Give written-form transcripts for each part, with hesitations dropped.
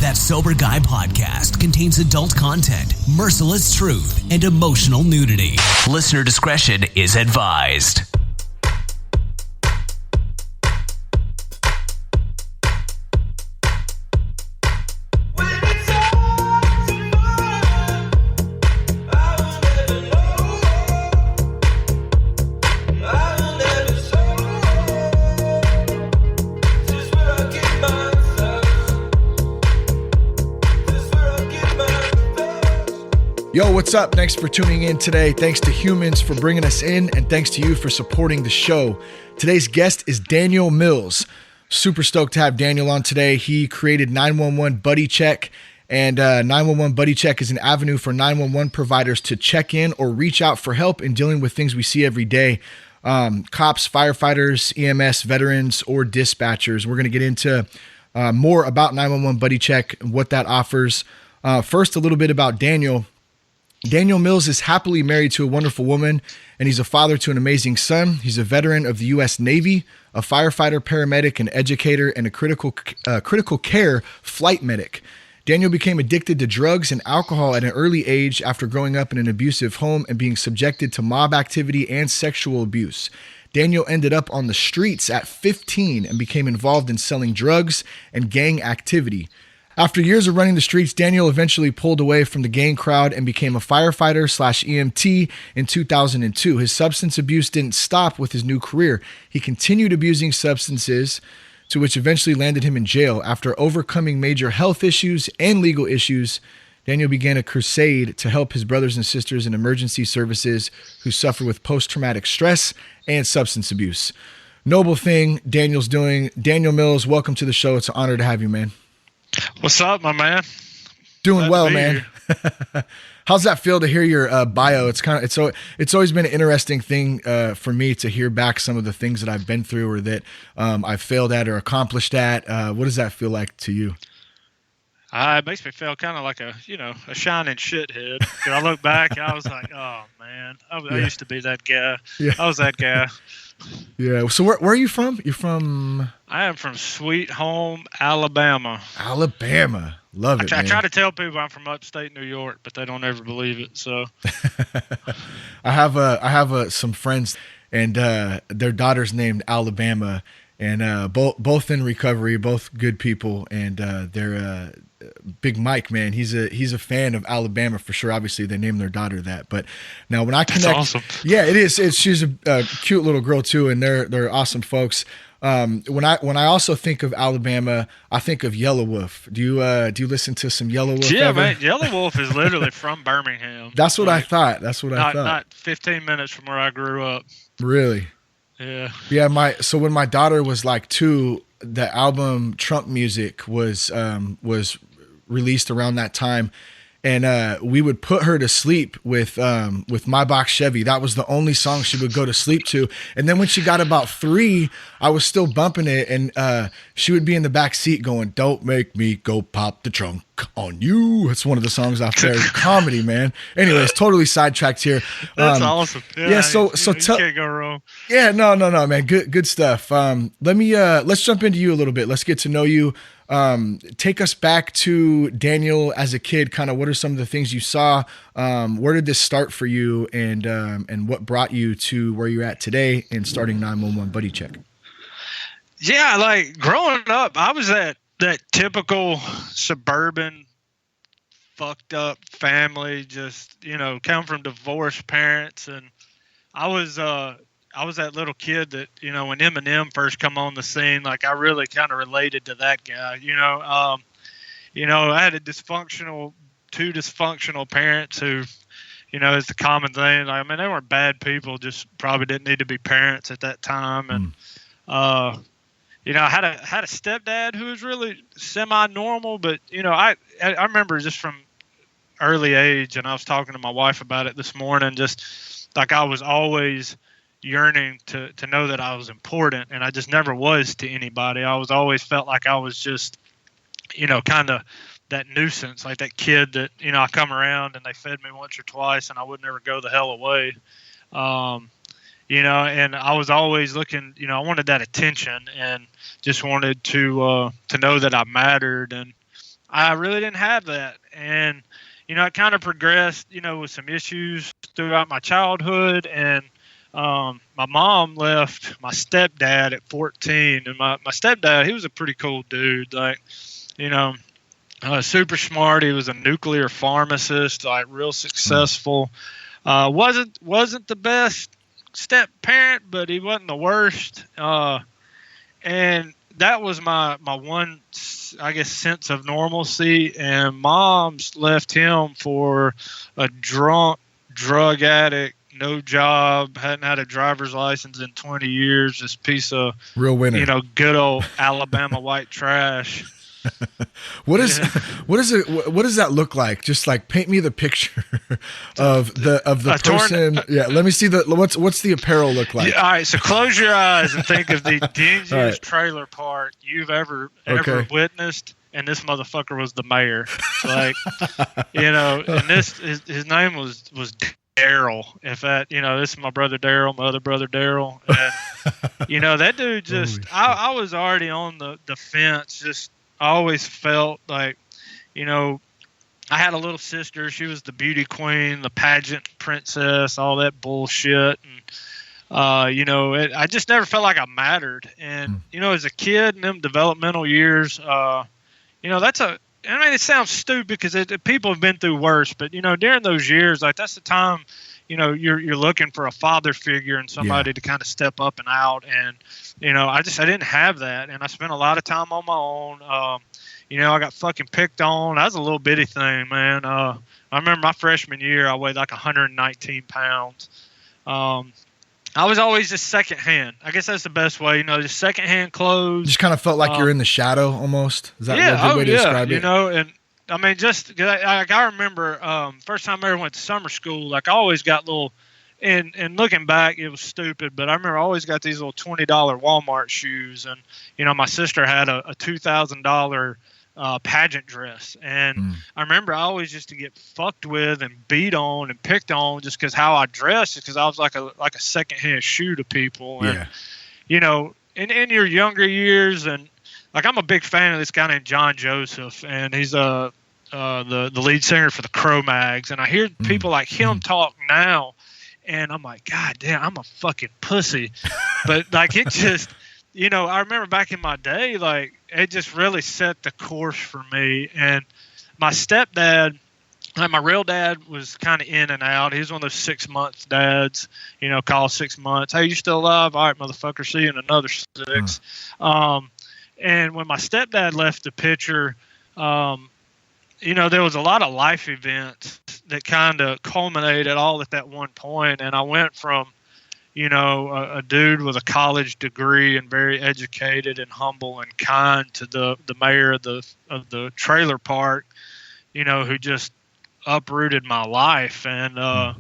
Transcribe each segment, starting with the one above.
That Sober Guy podcast contains adult content, merciless truth, and emotional nudity. Listener discretion is advised. Yo, what's up? Thanks for tuning in today. Thanks to Humans for bringing us in, and thanks to you for supporting the show. Today's guest is Daniel Mills. Super stoked to have Daniel on today. He created 911 Buddy Check, and 911 Buddy Check is an avenue for 911 providers to check in or reach out for help in dealing with things we see every day. Cops, firefighters, EMS, veterans, or dispatchers. We're going to get into more about 911 Buddy Check and what that offers. First, a little bit about Daniel. Daniel Mills is happily married to a wonderful woman, and he's a father to an amazing son. He's a veteran of the U.S. Navy, a firefighter, paramedic, an educator, and a critical care flight medic. Daniel became addicted to drugs and alcohol at an early age after growing up in an abusive home and being subjected to mob activity and sexual abuse. Daniel ended up on the streets at 15 and became involved in selling drugs and gang activity. After years of running the streets, Daniel eventually pulled away from the gang crowd and became a firefighter/EMT in 2002. His substance abuse didn't stop with his new career. He continued abusing substances, to which eventually landed him in jail. After overcoming major health issues and legal issues, Daniel began a crusade to help his brothers and sisters in emergency services who suffer with post-traumatic stress and substance abuse. Noble thing Daniel's doing. Daniel Mills, welcome to the show. It's an honor to have you, man. What's up, my man? Doing well, man. How's that feel to hear your bio? It's always been an interesting thing for me to hear back some of the things that I've been through or that I've failed at or accomplished at. What does that feel like to you? It makes me feel kind of like a shining shithead. When I look back, I was like, oh man, I used to be that guy. Yeah. I was that guy. Yeah. So where are you from? You're from? I am from Sweet Home, Alabama. Alabama. Love it, I try to tell people I'm from upstate New York, but they don't ever believe it. So I have some friends, and their daughter's named Alabama, and both in recovery, both good people, and they're Big Mike, man. He's a fan of Alabama for sure. Obviously, they named their daughter that. But now when I connect, that's awesome. Yeah, it is. She's a cute little girl too, and they're awesome folks. When I also think of Alabama, I think of Yellow Wolf. Do you listen to some Yellow Wolf? Yeah, ever? man. Yellow Wolf is literally from Birmingham. That's what I thought. I thought. Not 15 minutes from where I grew up. Really? Yeah. Yeah. So when my daughter was like 2, the album Trunk Music was released around that time, and we would put her to sleep with My Box Chevy. That was the only song she would go to sleep to. And then when she got about 3, I was still bumping it, and she would be in the back seat going, "Don't make me go pop the trunk on you." It's one of the songs out there. Comedy, man. Anyways, totally sidetracked here. That's awesome. Yeah. So you can't go wrong. Yeah. No, man. Good stuff. Let's jump into you a little bit. Let's get to know you. Take us back to Daniel as a kid. Kind of what are some of the things you saw? Where did this start for you, and what brought you to where you're at today and starting 911 Buddy Check? Yeah, like growing up, I was that typical suburban fucked up family, just, come from divorced parents. And I was that little kid that, when Eminem first come on the scene, like I really kind of related to that guy, I had two dysfunctional parents who, is the common thing. Like, I mean, they weren't bad people, just probably didn't need to be parents at that time. And, I had a stepdad who was really semi-normal, but, I remember just from early age, and I was talking to my wife about it this morning, just like I was always yearning to know that I was important, and I just never was to anybody. I was always felt like I was just, kind of that nuisance, like that kid that, I come around and they fed me once or twice and I would never go the hell away. And I was always looking, I wanted that attention and just wanted to know that I mattered. And, I really didn't have that. And, it kind of progressed, with some issues throughout my childhood. And my mom left my stepdad at 14. And my stepdad, he was a pretty cool dude. Like, super smart. He was a nuclear pharmacist, like real successful. Wasn't the best step parent, but he wasn't the worst. And that was my one, I guess, sense of normalcy. And mom's left him for a drunk, drug addict, no job, hadn't had a driver's license in 20 years. This piece of real winner, good old Alabama white trash. What does that look like? Just like paint me the picture of the person. Yeah, let me see what's the apparel look like. Yeah, all right, so close your eyes and think of the dingiest trailer park you've ever witnessed, and this motherfucker was the mayor. Like, and his name was Daryl. If that, this is my brother Daryl, my other brother Daryl, and that dude just, I was already on the fence. Just, I always felt like, I had a little sister. She was the beauty queen, the pageant princess, all that bullshit. And, I just never felt like I mattered. And, as a kid in them developmental years, it sounds stupid because people have been through worse. But, during those years, like that's the time, you're looking for a father figure and somebody to kind of step up and out. And, I didn't have that. And I spent a lot of time on my own. I got fucking picked on. I was a little bitty thing, man. I remember my freshman year, I weighed like 119 pounds. I was always just secondhand. I guess that's the best way, just secondhand clothes. Just kind of felt like you're in the shadow almost. Is that a good way to describe it? And I mean, I remember first time I ever went to summer school, like I always got little, and looking back, it was stupid, but I remember I always got these little $20 Walmart shoes. And, my sister had a $2,000 pageant dress. And I remember I always used to get fucked with and beat on and picked on just because how I dressed, because I was like a secondhand shoe to people. And, in your younger years, and like I'm a big fan of this guy named John Joseph, and he's the lead singer for the Cro-Mags. And I hear people like him talk now, and I'm like, God damn, I'm a fucking pussy. But like it just, I remember back in my day, like it just really set the course for me. And my stepdad, like my real dad, was kind of in and out. He was one of those 6 months dads, call 6 months. Hey, you still alive? All right, motherfucker, see you in another 6. And when my stepdad left the picture, there was a lot of life events that kind of culminated all at that one point. And I went from, a dude with a college degree and very educated and humble and kind to the mayor of the trailer park, who just uprooted my life. And,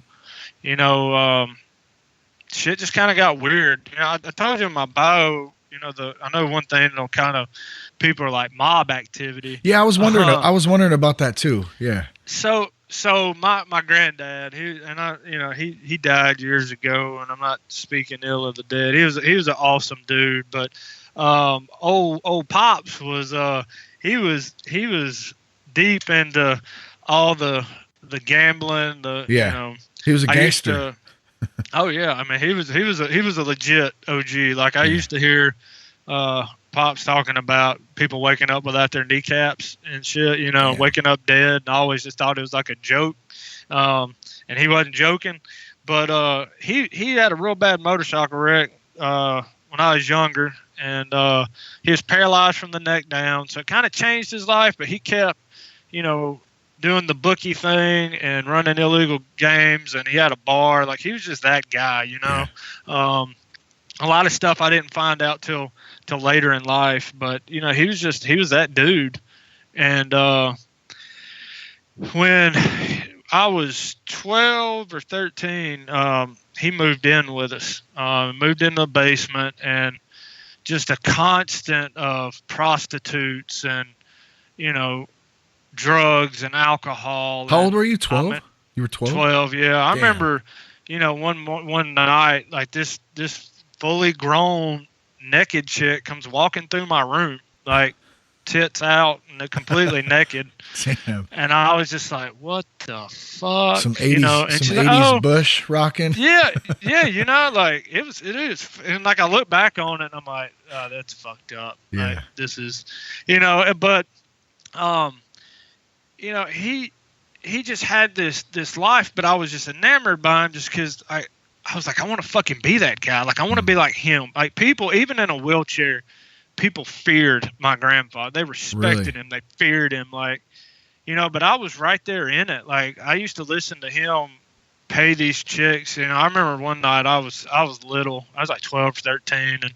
shit just kind of got weird. I told you in my bio, I know one thing that'll kind of, people are like mob activity. Yeah, I was wondering about that too. Yeah. So my granddad, he died years ago, and I'm not speaking ill of the dead. He was an awesome dude, but old Pops was he was deep into all the gambling. He was a gangster. Oh yeah, I mean he was a legit OG. Like I used to hear Pops talking about people waking up without their kneecaps and shit, waking up dead. And I always just thought it was like a joke. And he wasn't joking, but he had a real bad motorcycle wreck when I was younger, and he was paralyzed from the neck down. So it kind of changed his life, but he kept, doing the bookie thing and running illegal games, and he had a bar. Like he was just that guy, a lot of stuff I didn't find out till later in life, but he was that dude. And when I was 12 or 13, he moved in with us, moved in the basement, and just a constant of prostitutes and drugs and alcohol. How old were you? 12? You were 12? 12, yeah. I remember, one night, like this fully grown naked chick comes walking through my room, like tits out and they're completely naked. Damn. And I was just like, what the fuck? Some 80s, and some she's 80s like, Bush rocking. yeah, like it is. And like I look back on it and I'm like, oh, that's fucked up. Yeah. Like, this is, but, he just had this life, but I was just enamored by him just because I was like, I want to fucking be that guy. Like, I want to be like him. Like, people, even in a wheelchair, people feared my grandfather. They respected him. They feared him. Like, but I was right there in it. Like, I used to listen to him pay these chicks. I remember one night I was little. I was like 12 or 13. And,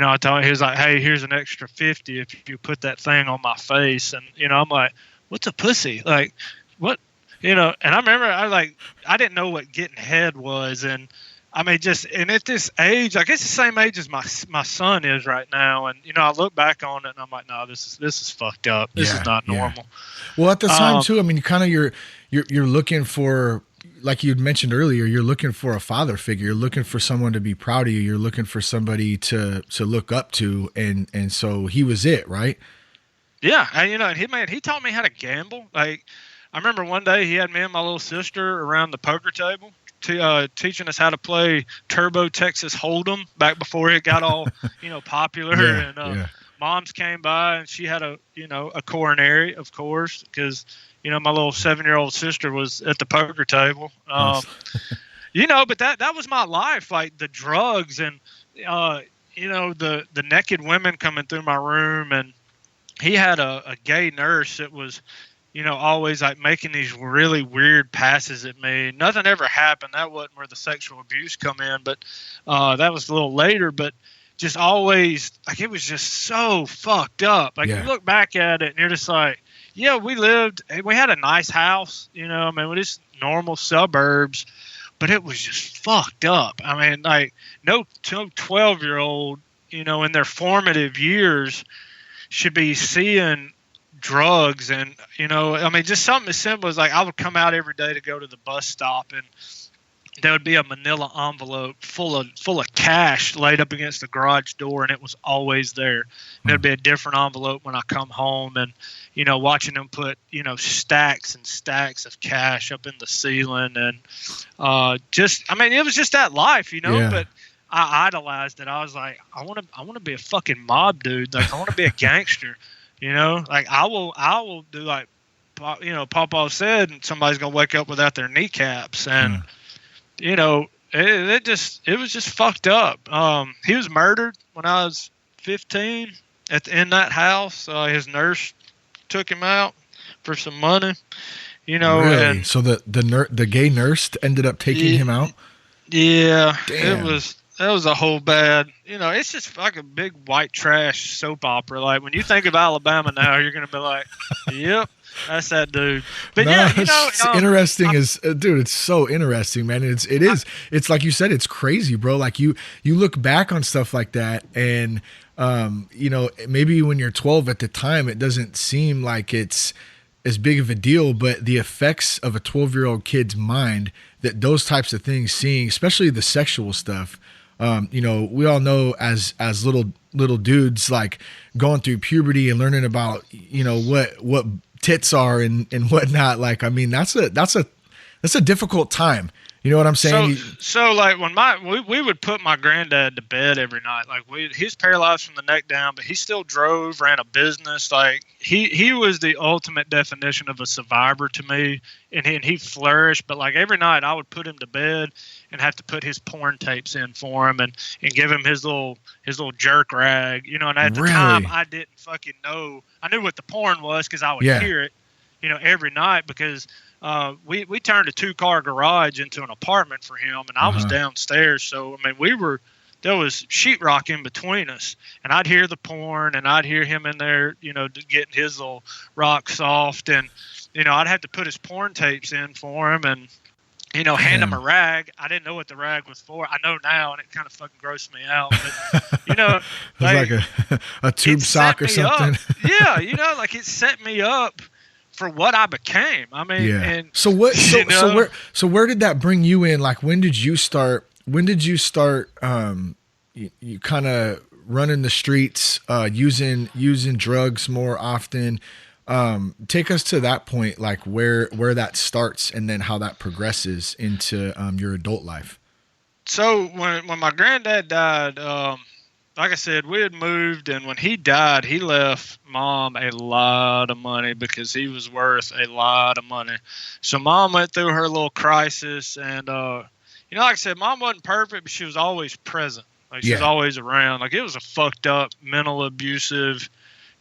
I told him, he was like, hey, here's an extra 50 if you put that thing on my face. And, I'm like, what's a pussy? Like, what? And I remember I didn't know what getting head was. And I mean, and at this age, I guess the same age as my son is right now. And, I look back on it and I'm like, no, this is fucked up. This is not normal. Well, at the time too, I mean, kind of you're looking for, like you'd mentioned earlier, you're looking for a father figure. You're looking for someone to be proud of you. You're looking for somebody to look up to. And so he was it, right? Yeah. And, he taught me how to gamble. Like, I remember one day he had me and my little sister around the poker table, teaching us how to play Turbo Texas Hold'em back before it got all, popular. Moms came by and she had a coronary, of course, because, my little 7-year-old sister was at the poker table. But that was my life, like the drugs and, the naked women coming through my room. And he had a gay nurse that was, always like making these really weird passes at me. Nothing ever happened. That wasn't where the sexual abuse come in, but that was a little later. But just always, like, it was just so fucked up. Like, you look back at it and you're just like, yeah, we had a nice house, we're just normal suburbs, but it was just fucked up. I mean, like, no 12-year-old, in their formative years should be seeing drugs. And just something as simple as, like, I would come out every day to go to the bus stop and there would be a manila envelope full of cash laid up against the garage door, and it was always there. And there'd be a different envelope when I come home, and watching them put stacks and stacks of cash up in the ceiling. And it was just that life. But I idolized it. I was like, I want to be a fucking mob dude. Like, I want to be a gangster. Like, I will do, like, Papa said, and somebody's gonna wake up without their kneecaps. And it was just fucked up. He was murdered when I was 15 in that house. His nurse took him out for some money. Really? And so the gay nurse ended up taking him out. Yeah. Damn. That was a whole bad, it's just like a big white trash soap opera. Like, when you think of Alabama now, you're going to be like, yep, that's that dude. But it's interesting dude, it's so interesting, man. It's like you said, it's crazy, bro. Like, you look back on stuff like that and, maybe when you're 12 at the time, it doesn't seem like it's as big of a deal, but the effects of a 12-year-old kid's mind, that those types of things, seeing, especially the sexual stuff, we all know as little dudes, like, going through puberty and learning about, what tits are and whatnot. Like, I mean, that's a difficult time. You know what I'm saying? So like, when we would put my granddad to bed every night. Like, he's paralyzed from the neck down, but he still drove, ran a business. Like, he was the ultimate definition of a survivor to me, and he flourished. But like, every night I would put him to bed and have to put his porn tapes in for him and give him his little jerk rag. And at the time I didn't fucking know. I knew what the porn was because I would hear it, every night, because we turned a 2-car garage into an apartment for him, and I was downstairs. So, I mean, there was sheetrock in between us, and I'd hear the porn, and I'd hear him in there, getting his little rock soft, and, I'd have to put his porn tapes in for him and, hand him a rag. I didn't know what the rag was for. I know now, and it kind of fucking grossed me out. But, like a tube sock or something. Yeah, like, it set me up for what I became. I mean, and so where did that bring you in? Like, when did you start you kind of running the streets, using drugs more often. Take us to that point, like where that starts and then how that progresses into your adult life. So when my granddad died, like I said, we had moved, and when he died, he left mom a lot of money because he was worth a lot of money. So mom went through her little crisis, and you know, like I said, mom wasn't perfect, but she was always present. Like she was always around. Like it was a fucked up, mental abusive.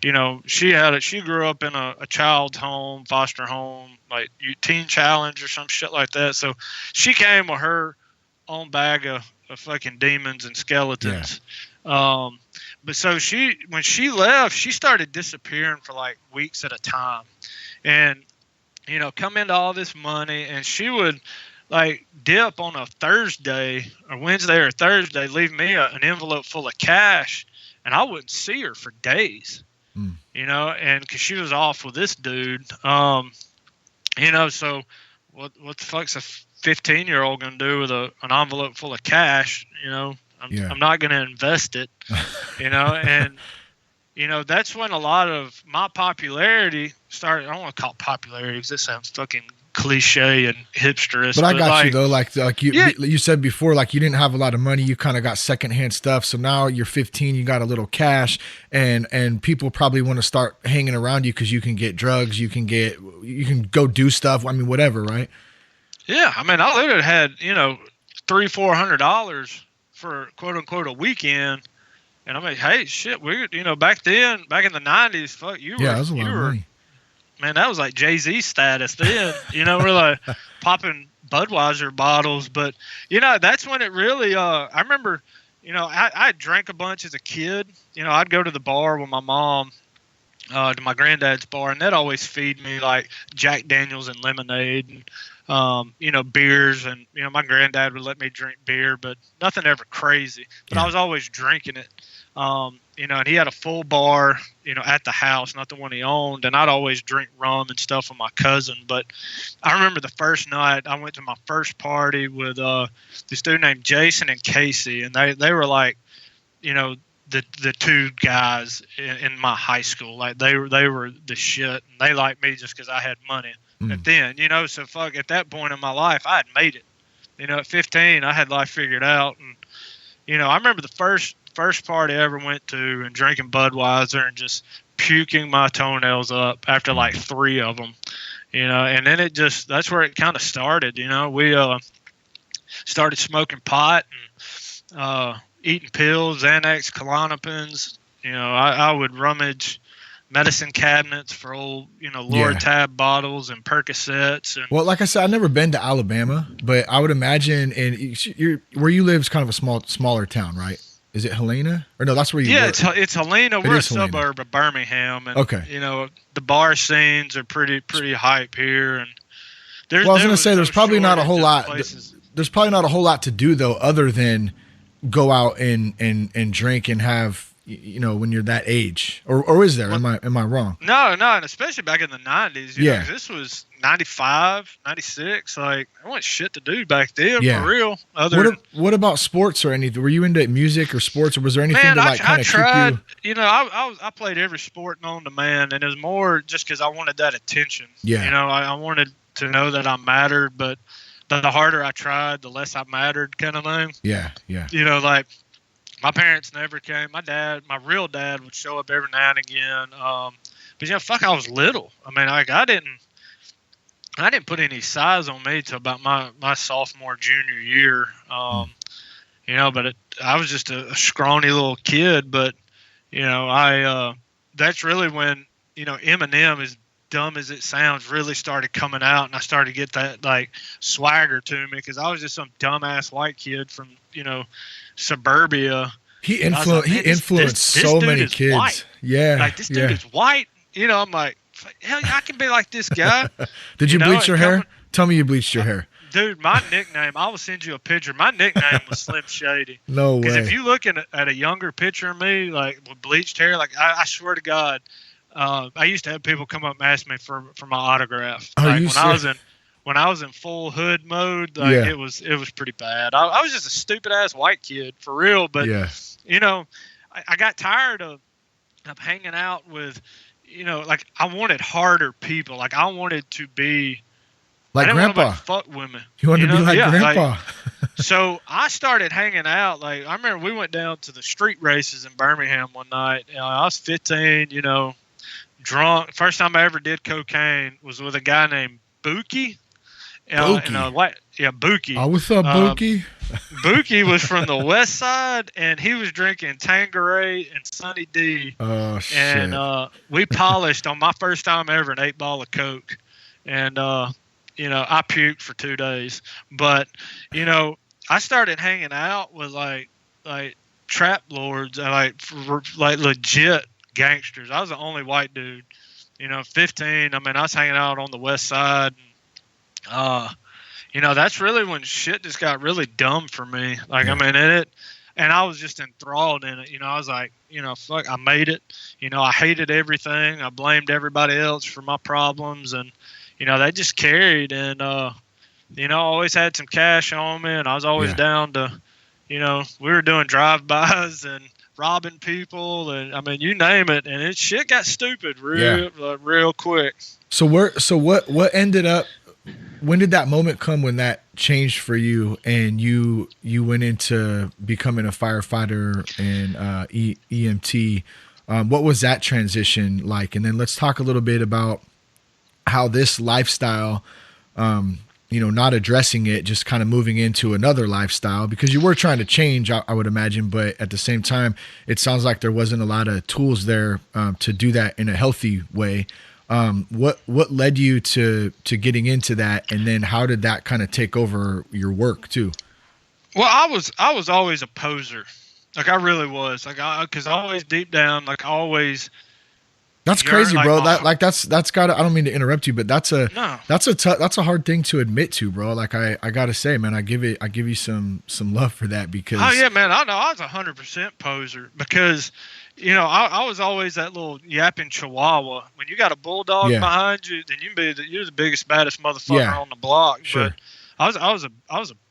You know, she grew up in a child's home, foster home, like teen challenge or some shit like that. So she came with her own bag of fucking demons and skeletons. Yeah. But so when she left, she started disappearing for like weeks at a time, and you know, come into all this money, and she would like dip on a Thursday or Wednesday or Thursday, leave me an envelope full of cash, and I wouldn't see her for days. You know, and because she was off with this dude, you know, so what the fuck's a 15-year-old gonna do with an envelope full of cash? You know, I'm not gonna invest it, you know, and you know, that's when a lot of my popularity started. I don't want to call it popularity because it sounds fucking cliche and hipsterish. But I got you though. Like you said before, like you didn't have a lot of money. You kind of got secondhand stuff. So now you're 15, you got a little cash, and people probably want to start hanging around you because you can get drugs, you can go do stuff. I mean, whatever, right? Yeah, I mean, I literally had $300-400 for quote unquote a weekend, and I mean, hey, shit, back then, back in the '90s, fuck, that was a lot of money. Man, that was like Jay-Z status then. You know, we're like popping Budweiser bottles. But, you know, that's when it really, I remember, you know, I drank a bunch as a kid. You know, I'd go to the bar with my mom, to my granddad's bar, and they'd always feed me like Jack Daniels and lemonade and, you know, beers. And, you know, my granddad would let me drink beer, but nothing ever crazy. But I was always drinking it. You know, and he had a full bar, you know, at the house, not the one he owned. And I'd always drink rum and stuff with my cousin. But I remember the first night I went to my first party with this dude named Jason and Casey. And they were like, you know, the two guys in my high school. Like they were the shit. And they liked me just because I had money. And then, you know, so fuck, at that point in my life, I had made it. You know, at 15, I had life figured out. And, you know, I remember the first party I ever went to and drinking Budweiser and just puking my toenails up after like 3 of them, you know, and then that's where it kind of started. You know, we started smoking pot and eating pills, Xanax, Klonopins. You know, I would rummage medicine cabinets for old, you know, Loratab bottles and Percocets. And well, like I said, I've never been to Alabama, but I would imagine where you live is kind of a smaller town, right? Is it Helena? Or no, that's where you work. It's Helena. We're a suburb of Birmingham. And, you know, the bar scenes are pretty hype here. And I was going to say, there's probably not a whole lot. There's probably not a whole lot to do, though, other than go out and drink and have, you know, when you're that age. Or is there? Am I wrong? No, and especially back in the 90s. You know, this was 95, 96. Like, there wasn't shit to do back then, for real. What about sports or anything? Were you into music or sports, or was there anything to like kind of keep you? You know, I played every sport known to man, and it was more just because I wanted that attention. Yeah. You know, I wanted to know that I mattered, but the harder I tried, the less I mattered, kind of thing. Yeah. You know, like, my parents never came. My real dad would show up every now and again. But you know, fuck, I was little. I mean, like I didn't put any size on me till about my sophomore, junior year. You know, but I was just a scrawny little kid. But you know, that's really when, you know, Eminem, as dumb as it sounds, really started coming out, and I started to get that like swagger to me because I was just some dumbass white kid from, you know, suburbia. He influenced so many kids. White. Yeah, like this dude is white. You know, I'm like, hell yeah, I can be like this guy. Did you bleach your hair? Tell me you bleached your hair. Dude, my nickname, I will send you a picture. My nickname was Slim Shady. No way. Because if you look at a younger picture of me, like with bleached hair, like I swear to God, I used to have people come up and ask me for my autograph. When I was in full hood mode, like it was pretty bad. I was just a stupid ass white kid for real. But you know, I got tired of hanging out with, like I wanted harder people. Like I wanted to be like I didn't grandpa. want to fuck women. You wanted to be like grandpa. Like, so I started hanging out. Like I remember we went down to the street races in Birmingham one night. I was 15, drunk. First time I ever did cocaine was with a guy named Bookie. Bookie. Oh, what's up, Bookie? Bookie was from the West Side, and he was drinking Tanqueray and Sunny D. Oh, shit. And we polished on my first time ever an 8-ball of Coke. And, I puked for 2 days. But, I started hanging out with, like trap lords and, like legit gangsters. I was the only white dude. 15. I mean, I was hanging out on the West Side. That's really when shit just got really dumb for me. Like, yeah. I mean, and I was just enthralled in it. I was like, fuck, I made it. I hated everything. I blamed everybody else for my problems. And, they just carried. And, I always had some cash on me. And I was always down to, we were doing drive-bys and robbing people. And, I mean, you name it. And shit got stupid real quick. So what ended up, when did that moment come when that changed for you and you went into becoming a firefighter and EMT? What was that transition like? And then let's talk a little bit about how this lifestyle, not addressing it, just kind of moving into another lifestyle, because you were trying to change, I would imagine, but at the same time, it sounds like there wasn't a lot of tools there to do that in a healthy way. What led you to getting into that, and then how did that kind of take over your work too? Well, I was always a poser. Like I really was. Like because I always deep down, like always. That's crazy, bro. That's gotta. I don't mean to interrupt you, but that's a hard thing to admit to, bro. Like I gotta say, man, I give you some love for that, because. Oh yeah, man. I know I was 100% poser because. I was always that little yapping chihuahua. When you got a bulldog behind you, then you're the biggest, baddest motherfucker on the block. Sure. But I was a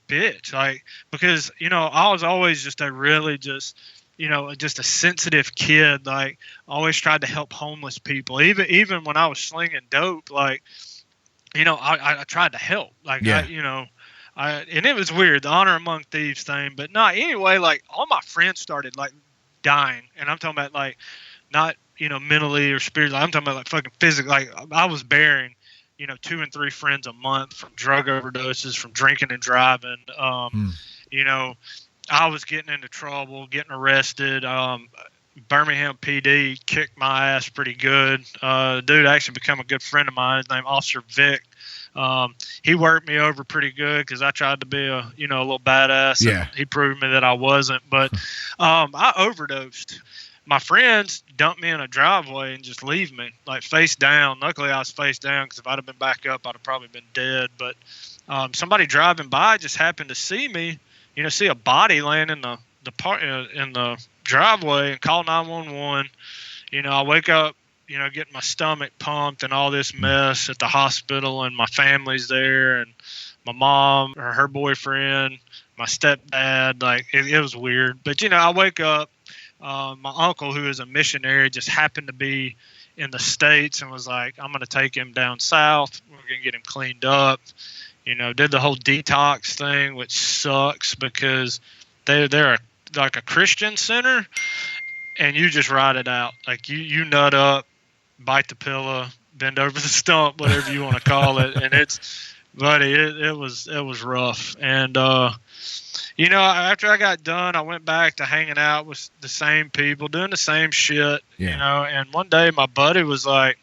bitch, like, because I was always just a really just a sensitive kid. Like, always tried to help homeless people. Even when I was slinging dope, like, I tried to help. Like, and it was weird, the honor among thieves thing. But no, anyway, like all my friends started like dying, and I'm talking about like not mentally or spiritually. I'm talking about like fucking physically. Like I was burying 2 and 3 friends a month from drug overdoses, from drinking and driving. I was getting into trouble, getting arrested. Birmingham PD kicked my ass pretty good. Dude actually became a good friend of mine. His name Officer Vic. He worked me over pretty good because I tried to be a little badass. Yeah. He proved me that I wasn't. But I overdosed. My friends dumped me in a driveway and just leave me like face down. Luckily, I was face down, because if I'd have been back up, I'd have probably been dead. But somebody driving by just happened to see me. See a body laying in the driveway, and call 911. I wake up. Getting my stomach pumped and all this mess at the hospital, and my family's there, and my mom or her boyfriend, my stepdad. Like it was weird, but I wake up. My uncle, who is a missionary, just happened to be in the States and was like, "I'm going to take him down south. We're going to get him cleaned up." Did the whole detox thing, which sucks because they're like a Christian center, and you just ride it out. Like you nut up, bite the pillow, bend over the stump, whatever you want to call it. And it was rough. And, after I got done, I went back to hanging out with the same people, doing the same shit, and one day my buddy was like,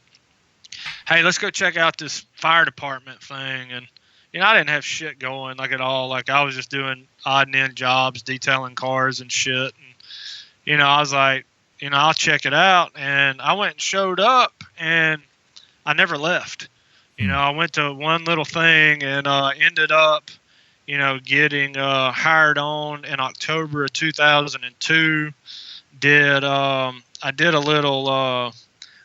"Hey, let's go check out this fire department thing." And, I didn't have shit going like at all. Like I was just doing odd and end jobs, detailing cars and shit. And, I was like, I'll check it out. And I went and showed up, and I never left. I went to one little thing and ended up, getting hired on in October of 2002. I did a little,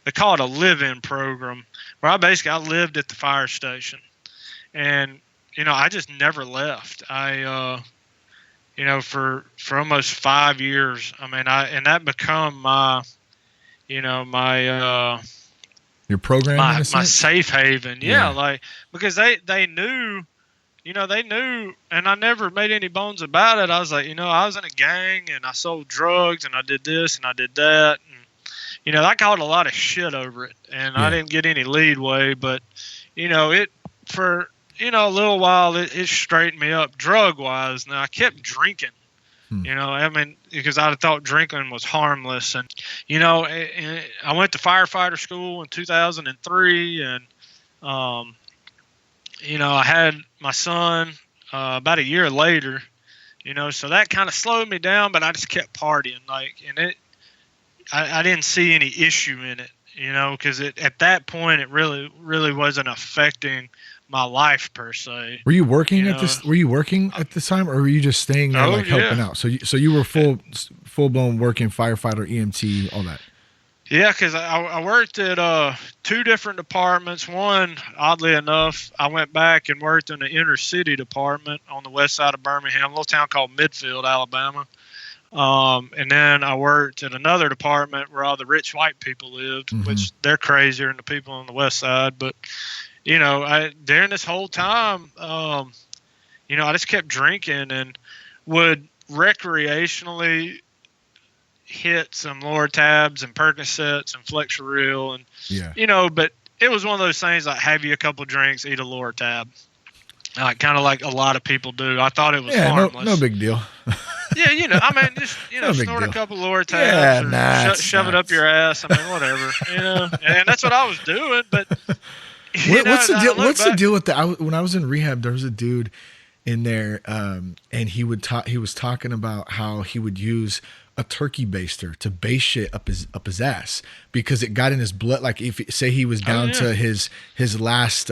they call it a live-in program, where I lived at the fire station. And, I just never left. for almost 5 years. I mean, and that become my, my Your program, my safe haven. Yeah, like because they knew. They knew, and I never made any bones about it. I was like, I was in a gang, and I sold drugs, and I did this, and I did that, and I caught a lot of shit over it, and I didn't get any leadway. But it for a little while it straightened me up drug wise. Now I kept drinking, I mean, because I thought drinking was harmless, and I went to firefighter school in 2003, and I had my son about a year later, so that kind of slowed me down, but I just kept partying, and I didn't see any issue in it, because at that point it really wasn't affecting my life per se. Were you working at this? Were you working at this time, or were you just staying there helping out? So you were full blown working firefighter, EMT, all that. Yeah, because I worked at 2 different departments. One, oddly enough, I went back and worked in the inner city department on the west side of Birmingham, a little town called Midfield, Alabama. And then I worked at another department where all the rich white people lived, which they're crazier than the people on the west side. But, during this whole time, I just kept drinking and would recreationally hit some Lortabs and Percocets and Flexeril, and but it was one of those things like have you a couple drinks, eat a Lortab, kind of like a lot of people do. I thought it was harmless. No big deal. Yeah, I mean, just snort a couple Lortabs, shove it up your ass. I mean, whatever, and that's what I was doing. But what's the deal? What's the deal with that? When I was in rehab, there was a dude in there, and he was talking about how he would use a turkey baster to base shit up his ass because it got in his blood. Like if say he was down to his last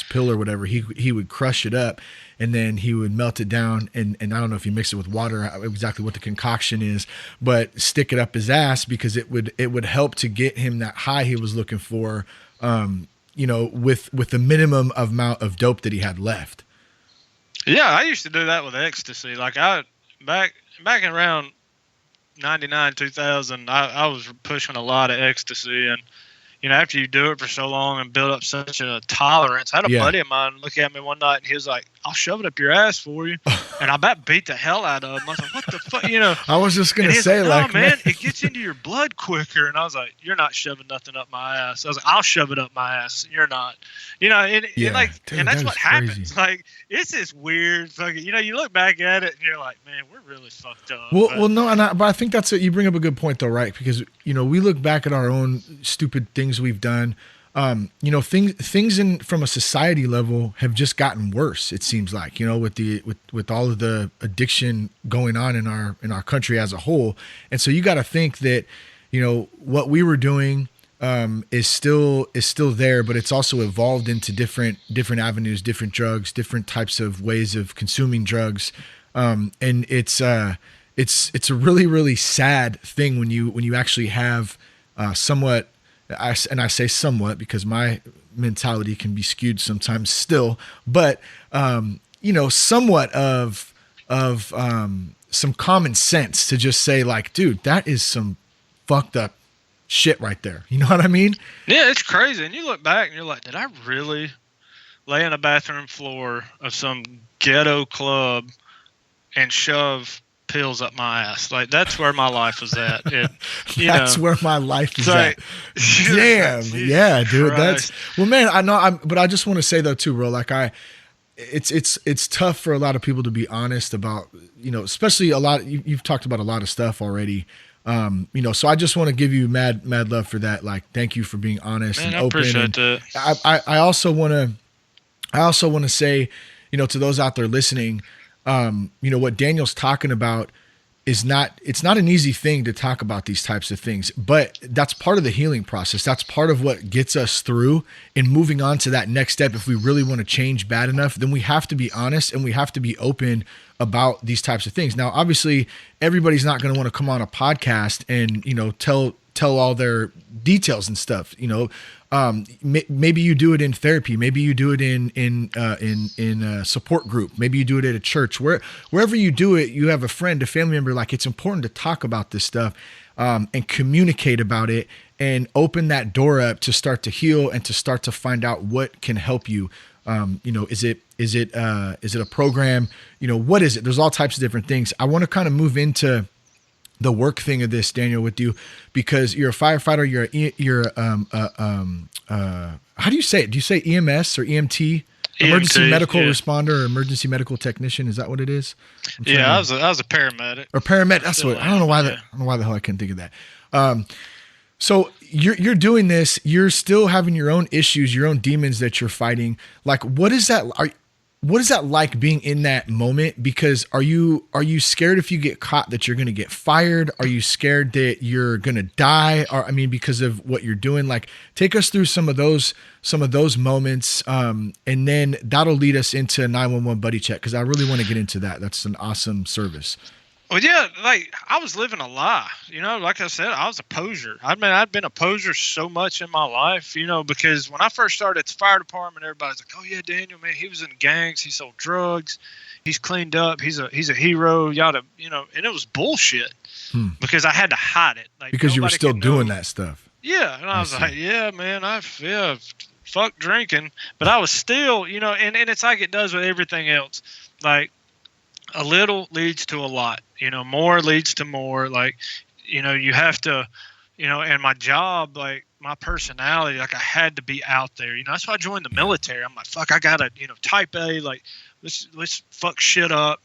pill or whatever, he would crush it up and then he would melt it down and I don't know if you mix it with water, exactly what the concoction is, but stick it up his ass because it would help to get him that high he was looking for, with the minimum amount of dope that he had left. Yeah, I used to do that with ecstasy. Like back in around 99, 2000, I was pushing a lot of ecstasy, and after you do it for so long and build up such a tolerance, I had a buddy of mine look at me one night and he was like, "I'll shove it up your ass for you," and I about beat the hell out of him. I was like, "What the fuck?" I was just gonna say, like, "No, man, it gets into your blood quicker," and I was like, "You're not shoving nothing up my ass." I was like, "I'll shove it up my ass. You're not." And that's what happens. Like, it's this weird fucking. You look back at it and you're like, "Man, we're really fucked up." But I think that's it. You bring up a good point though, right? Because we look back at our own stupid things we've done. Things from a society level have just gotten worse. It seems like with all of the addiction going on in our country as a whole, and so you got to think that what we were doing is still there, but it's also evolved into different avenues, different drugs, different types of ways of consuming drugs, and it's a really, really sad thing when you actually have somewhat. I say somewhat because my mentality can be skewed sometimes still, but somewhat of some common sense to just say like, dude, that is some fucked up shit right there. You know what I mean? Yeah, it's crazy. And you look back and you're like, did I really lay on a bathroom floor of some ghetto club and shove pills up my ass? Like, that's where my life was at. That's where my life is at. Damn. Yeah, dude. Christ. Man, I know but I just want to say though too, bro, like it's tough for a lot of people to be honest about, especially you've talked about a lot of stuff already. So I just want to give you mad love for that. Like, thank you for being honest and open. I appreciate that. I also want to say, to those out there listening, what Daniel's talking about it's not an easy thing to talk about these types of things, but that's part of the healing process. That's part of what gets us through in moving on to that next step. If we really want to change bad enough, then we have to be honest and we have to be open about these types of things. Now, obviously everybody's not going to want to come on a podcast and, tell tell all their details and stuff. Maybe you do it in therapy. Maybe you do it in a support group. Maybe you do it at a church. Wherever you do it, you have a friend, a family member. Like, it's important to talk about this stuff and communicate about it and open that door up to start to heal and to start to find out what can help you. Is it a program? What is it? There's all types of different things. I want to kind of move into the work thing of this, Daniel, with you, because you're a firefighter. How do you say it? Do you say EMS or EMT? Emergency medical responder or emergency medical technician. Is that what it is? I was a paramedic. Or paramedic. That's what, I don't know why the hell I couldn't think of that. So you're doing this, you're still having your own issues, your own demons that you're fighting. Like, what is that like being in that moment? Because are you scared if you get caught that you're going to get fired? Are you scared that you're going to die? Or, because of what you're doing? Like, take us through some of those moments. And then that'll lead us into 911 buddy check. Cause I really want to get into that. That's an awesome service. Well, yeah, like, I was living a lie, like I said, I was a poser. I'd been a poser so much in my life, because when I first started at the fire department, everybody's like, oh yeah, Daniel, man, he was in gangs. He sold drugs. He's cleaned up. He's a hero, yada, and it was bullshit because I had to hide it. Like, because you were still doing that stuff. Yeah. And I was like, yeah, man, fuck drinking, but I was still, and it's like it does with everything else. Like, a little leads to a lot, more leads to more. Like, you have to, and my job, like my personality, like I had to be out there, that's why I joined the military. I'm like, fuck, I gotta, type A, like let's fuck shit up,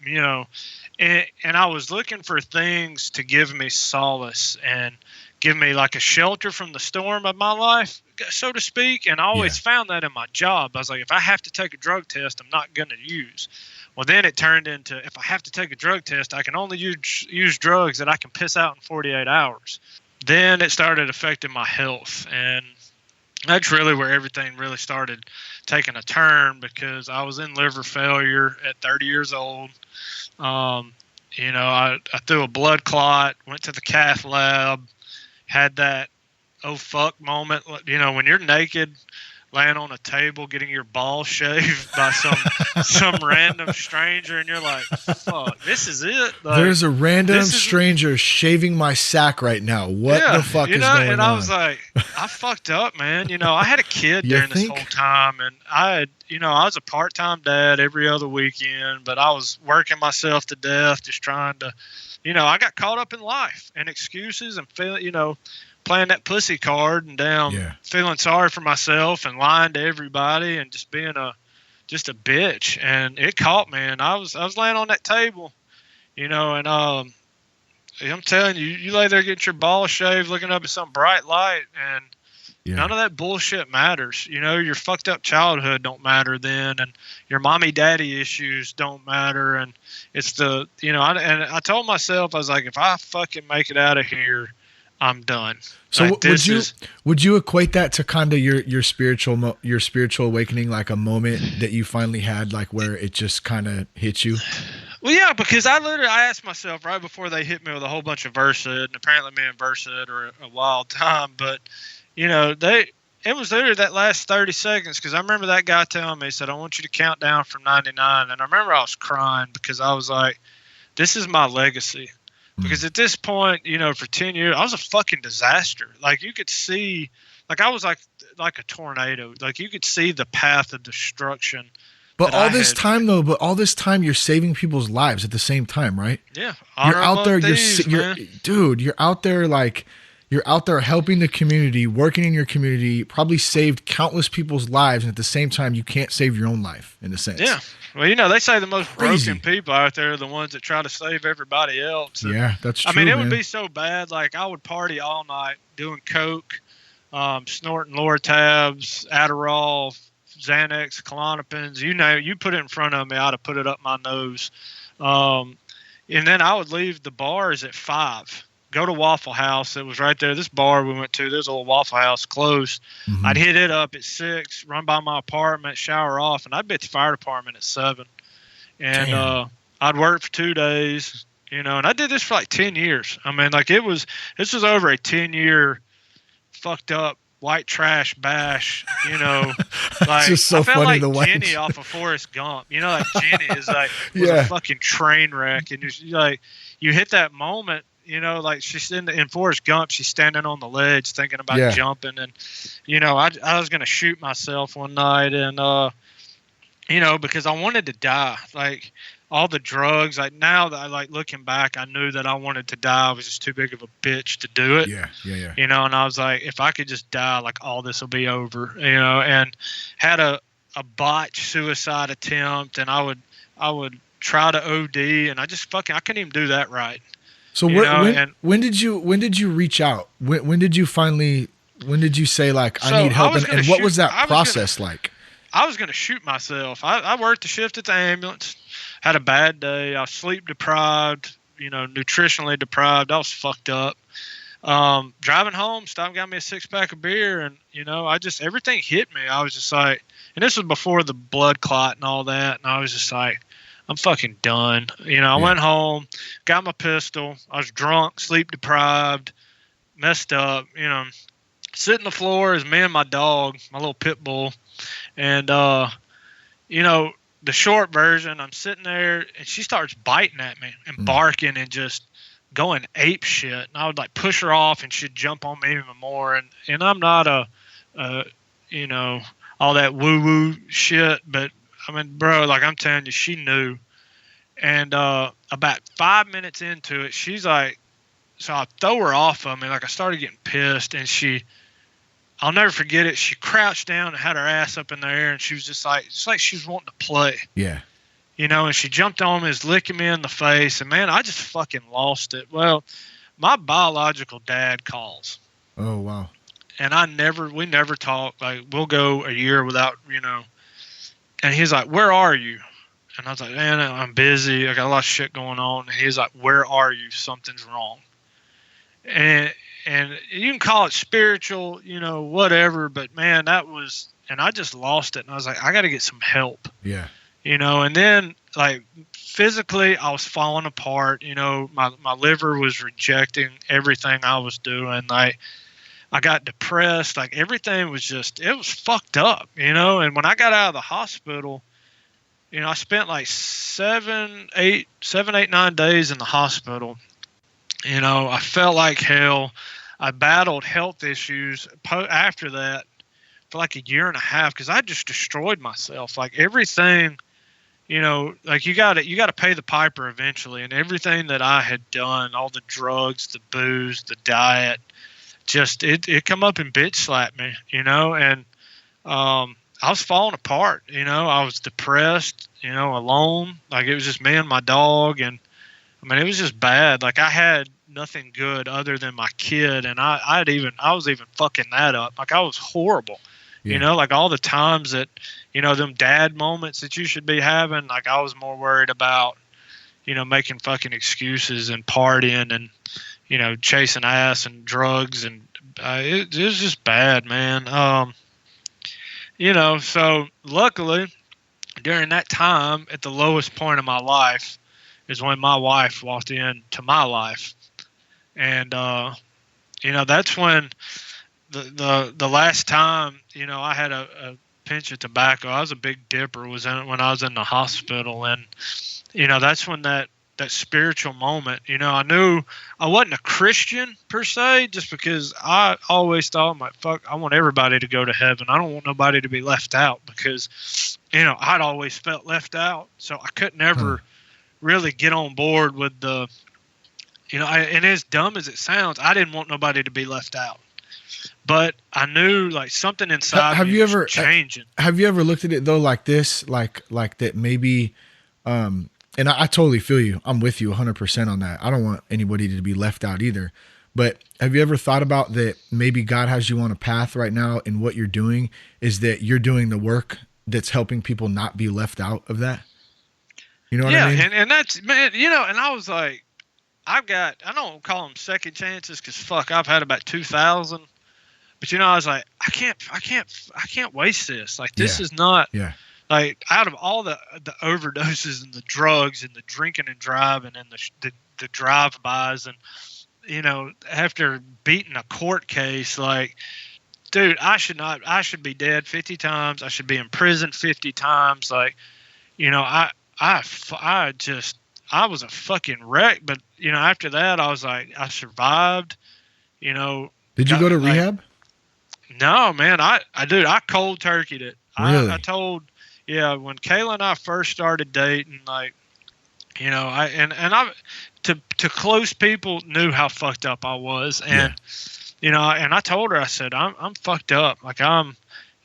and I was looking for things to give me solace and give me like a shelter from the storm of my life, so to speak. And I always found that in my job. I was like, if I have to take a drug test, I'm not going to use. Well, then it turned into, if I have to take a drug test, I can only use drugs that I can piss out in 48 hours. Then it started affecting my health. And that's really where everything really started taking a turn, because I was in liver failure at 30 years old. I threw a blood clot, went to the cath lab, had that oh fuck moment, when you're naked, laying on a table, getting your balls shaved by some random stranger, and you're like, fuck, this is it. Like, there's a random stranger shaving my sack right now. What the fuck is going on? And I was like, I fucked up, man. I had a kid during this whole time, and I was a part-time dad every other weekend, but I was working myself to death, just trying to, I got caught up in life and excuses and playing that pussy card and feeling sorry for myself and lying to everybody and just being just a bitch. And it caught me, and I was laying on that table, and I'm telling you, you lay there getting your balls shaved, looking up at some bright light, and none of that bullshit matters. Your fucked up childhood don't matter then, and your mommy daddy issues don't matter. And it's the, I told myself, I was like, if I fucking make it out of here, I'm done. So like, would you equate that to kind of your spiritual awakening, like a moment that you finally had, like where it just kind of hit you? Well, yeah, because I asked myself right before they hit me with a whole bunch of Versed, and apparently me and Versed are a wild time, but it was literally that last 30 seconds, because I remember that guy telling me, he said, I want you to count down from 99, and I remember I was crying because I was like, this is my legacy. Because at this point, for 10 years, I was a fucking disaster. Like, you could see, like, I was like a tornado. Like, you could see the path of destruction. But all this time, you're saving people's lives at the same time, right? Yeah. You're out there, you're out there, like, you're out there helping the community, working in your community, probably saved countless people's lives. And at the same time, you can't save your own life, in a sense. Yeah. Well, they say the most broken people out there are the ones that try to save everybody else. And, yeah, that's true. It would be so bad. Like, I would party all night doing coke, snorting Lortabs, Adderall, Xanax, Klonopins. You put it in front of me, I'd have put it up my nose. And then I would leave the bars at 5. Go to Waffle House. It was right there. This bar we went to, there's a little Waffle House close. Mm-hmm. I'd hit it up at 6, run by my apartment, shower off, and I'd be at the fire department at 7. And I'd work for 2 days, and I did this for like 10 years. This was over a 10-year fucked up white trash bash, It's just so I felt funny, like the white Jenny off of Forrest Gump. Like Jenny was a fucking train wreck, and you're like, you hit that moment, like she's in Forrest Gump, she's standing on the ledge thinking about jumping, and I was gonna shoot myself one night, and because I wanted to die, like all the drugs, like now that I like looking back, I knew that I wanted to die. I was just too big of a bitch to do it. Yeah. And I was like, if I could just die, like all this will be over, and had a botched suicide attempt, and I would try to OD, and I couldn't even do that right. So when did you reach out? When did you say like, I need help? And what was that process like? I was going to shoot myself. I worked the shift at the ambulance, had a bad day. I was sleep deprived, nutritionally deprived. I was fucked up. Driving home, stopped, got me a 6-pack of beer, and, everything hit me. I was just like, and this was before the blood clot and all that, and I was just like, I'm fucking done. I went home, got my pistol. I was drunk, sleep deprived, messed up, sit on the floor is me and my dog, my little pit bull. And, the short version, I'm sitting there and she starts biting at me and barking and just going ape shit. And I would like push her off and she'd jump on me even more. And I'm not all that woo woo shit, but I mean, bro, like I'm telling you, she knew. And, about 5 minutes into it, she's like, so I throw her off of me. Like I started getting pissed, and I'll never forget it. She crouched down and had her ass up in the air, and she was just like, it's like she was wanting to play. Yeah. And she jumped on me, was licking me in the face, and man, I just fucking lost it. Well, my biological dad calls. Oh, wow. And we never talk. Like we'll go a year without, and he's like, where are you? And I was like, man, I'm busy. I got a lot of shit going on. And he's like, where are you? Something's wrong. And you can call it spiritual, whatever, but man, and I just lost it. And I was like, I got to get some help. Yeah. And then like physically I was falling apart, my liver was rejecting everything I was doing. Like I got depressed, like everything was it was fucked up, and when I got out of the hospital, I spent like 7, 8, 9 days in the hospital. I felt like hell. I battled health issues after that for like a year and a half because I just destroyed myself. Like everything, like you got to pay the piper eventually. And everything that I had done, all the drugs, the booze, the diet, just it come up and bitch slapped me, and I was falling apart. I was depressed, alone. Like it was just me and my dog, and I mean it was just bad. Like I had nothing good other than my kid, and I was even fucking that up. Like I was horrible. Yeah. Like all the times that them dad moments that you should be having, like I was more worried about making fucking excuses and partying and chasing ass and drugs, and it was just bad, man. So luckily during that time at the lowest point of my life is when my wife walked into my life. And, that's when the last time, I had a pinch of tobacco. I was a big dipper when I was in the hospital. And, that's when that spiritual moment, I knew I wasn't a Christian per se, just because I always thought, I'm like, fuck, I want everybody to go to heaven. I don't want nobody to be left out because, I'd always felt left out. So I could never really get on board with the, and as dumb as it sounds, I didn't want nobody to be left out. But I knew like something inside me was changing. Have you ever looked at it though like this, like that maybe, and I totally feel you. I'm with you 100% on that. I don't want anybody to be left out either. But have you ever thought about that maybe God has you on a path right now, and what you're doing is that you're doing the work that's helping people not be left out of that? You know what I mean? Yeah, and that's, man, and I was like, I don't call them second chances because fuck, I've had about 2,000. But I was like, I can't waste this. Like this is not like out of all the overdoses and the drugs and the drinking and driving and the drive-bys and after beating a court case, like, dude, I should be dead 50 times. I should be in prison 50 times. Like, I was a fucking wreck. But, after that, I was like, I survived, Did you go to rehab? No, man. I cold turkeyed it. Really? I told, when Kayla and I first started dating, like, I to close people knew how fucked up I was. And, and I told her, I said, I'm fucked up. Like I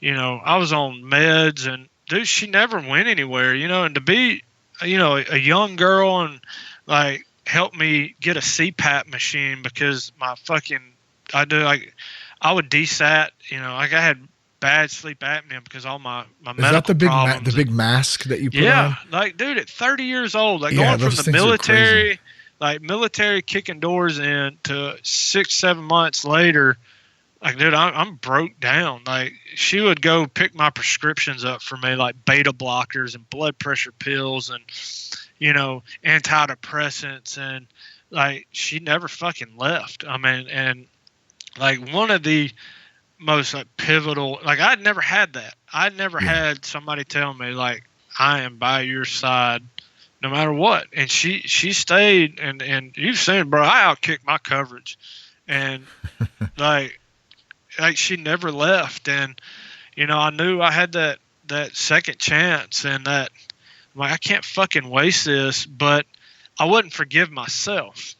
was on meds, and dude, she never went anywhere, and to be, a young girl and like help me get a CPAP machine because I would desat, like I had bad sleep apnea because all my medical Is that problems. the big mask that you put on? Yeah, like dude, at 30 years old, like going from the military, like military kicking doors in to 6-7 months later, like dude, I'm broke down. Like she would go pick my prescriptions up for me, like beta blockers and blood pressure pills and antidepressants, and like she never fucking left. I mean, and like one of the most like pivotal, like I'd never had that. I'd never had somebody tell me like I am by your side no matter what. And she stayed, and you've seen, bro, I outkicked my coverage, and like she never left. And I knew I had that second chance, and that like I can't fucking waste this, but I wouldn't forgive myself.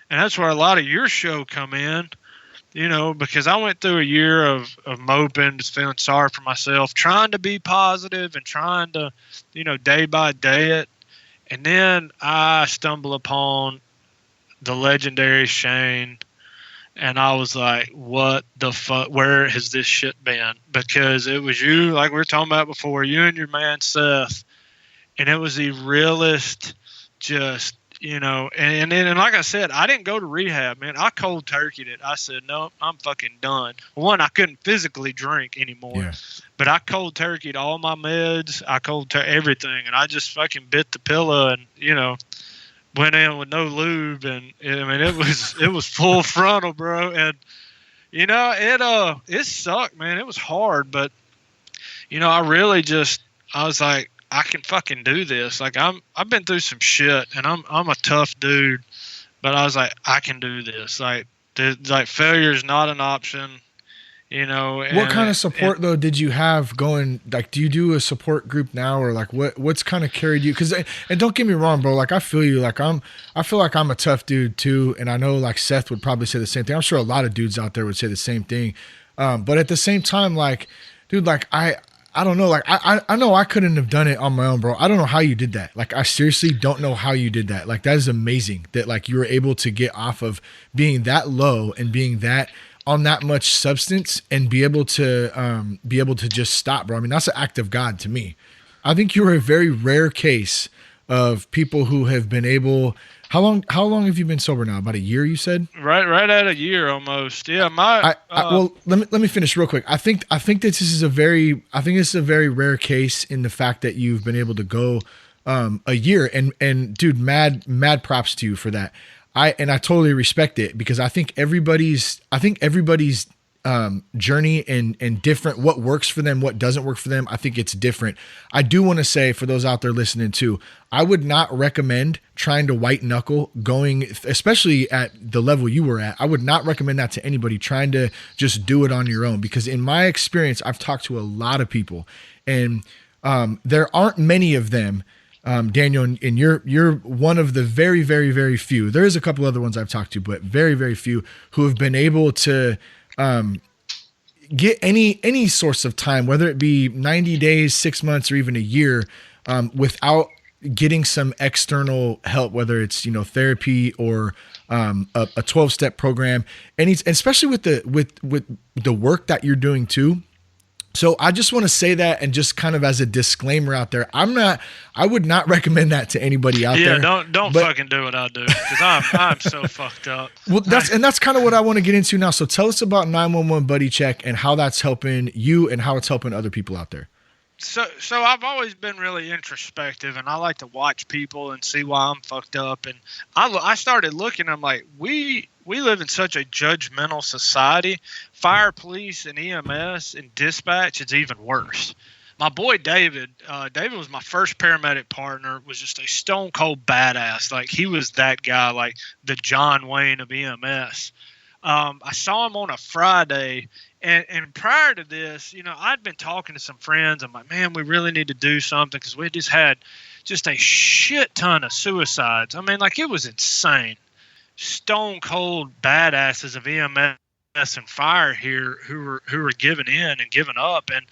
And that's where a lot of your show come in. Because I went through a year of moping, just feeling sorry for myself, trying to be positive and trying to, day by day it. And then I stumble upon the legendary Shane, and I was like, what the fuck? Where has this shit been? Because it was you, like we were talking about before, you and your man Seth, and it was the realest, just, and like I said, I didn't go to rehab, man. I cold turkeyed it. I said, no, I'm fucking done. One, I couldn't physically drink anymore, but I cold turkeyed all my meds. I everything, and I just fucking bit the pillow and, went in with no lube. And it was full frontal, bro. And, it sucked, man. It was hard, but, I really I was like, I can fucking do this. Like I've been through some shit, and I'm a tough dude, but I was like, I can do this. Like failure is not an option, What kind of support though did you have going? Like, do you do a support group now, or like what's kind of carried you? Because and don't get me wrong, bro. Like I feel you. Like I feel like I'm a tough dude too, and I know like Seth would probably say the same thing. I'm sure a lot of dudes out there would say the same thing. But at the same time, like, dude, like I don't know. Like I know I couldn't have done it on my own, bro. I don't know how you did that. Like I seriously don't know how you did that. Like that is amazing that like you were able to get off of being that low and being that on that much substance and be able to just stop, bro. I mean, that's an act of God to me. I think you were a very rare case of people who have been able. How long have you been sober now? About a year, you said? Right at a year almost. Yeah, well, let me finish real quick. I think that this is a very rare case in the fact that you've been able to go a year, and dude, mad props to you for that. I totally respect it, because I think everybody's journey and different, what works for them, what doesn't work for them. I think it's different. I do want to say for those out there listening too, I would not recommend trying to white knuckle going, especially at the level you were at. I would not recommend that to anybody trying to just do it on your own, because in my experience, I've talked to a lot of people, and there aren't many of them. Daniel, and you're one of the very, very, very few. There is a couple other ones I've talked to, but very, very few who have been able to get any source of time, whether it be 90 days, 6 months, or even a year, without getting some external help, whether it's, therapy or a 12-step program, and especially with the work that you're doing too. So I just want to say that, and just kind of as a disclaimer out there, I would not recommend that to anybody out there. Yeah, don't fucking do what I do, because I'm so fucked up. Well, that's kind of what I want to get into now. So tell us about 911 Buddy Check and how that's helping you and how it's helping other people out there. So I've always been really introspective, and I like to watch people and see why I'm fucked up. And I started looking. I'm like, we live in such a judgmental society. Fire, police, and EMS and dispatch, it's even worse. My boy David was my first paramedic partner. Was just a stone cold badass. Like, he was that guy, like the John Wayne of EMS. I saw him on a Friday, and prior to this, I'd been talking to some friends. I'm like, man, we really need to do something, because we just had just a shit ton of suicides. I mean, like, it was insane. Stone cold badasses of EMS and fire here who were giving in and giving up. And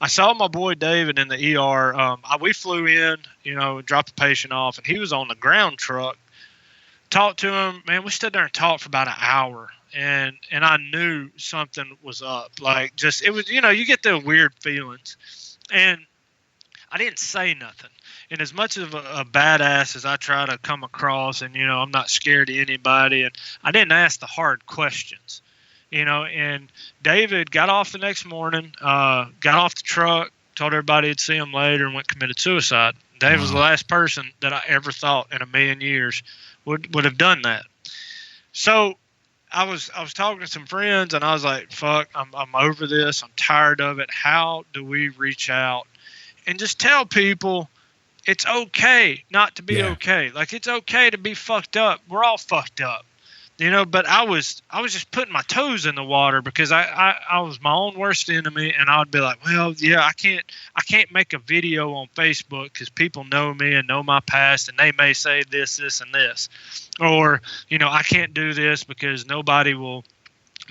I saw my boy David in the ER. We flew in, dropped the patient off, and he was on the ground truck. Talked to him, man. We stood there and talked for about an hour. And I knew something was up. Like, just, it was, you get the weird feelings. And I didn't say nothing. And as much of a badass as I try to come across, and, I'm not scared of anybody, and I didn't ask the hard questions, and David got off the next morning, got off the truck, told everybody he'd see him later, and went committed suicide. David was the last person that I ever thought in a million years would have done that. So I was talking to some friends, and I was like, fuck, I'm over this. I'm tired of it. How do we reach out and just tell people it's okay not to be okay? Like, it's okay to be fucked up. We're all fucked up, but I was just putting my toes in the water, because I was my own worst enemy. And I would be like, well, yeah, I can't make a video on Facebook because people know me and know my past, and they may say this, and this. Or, I can't do this because nobody will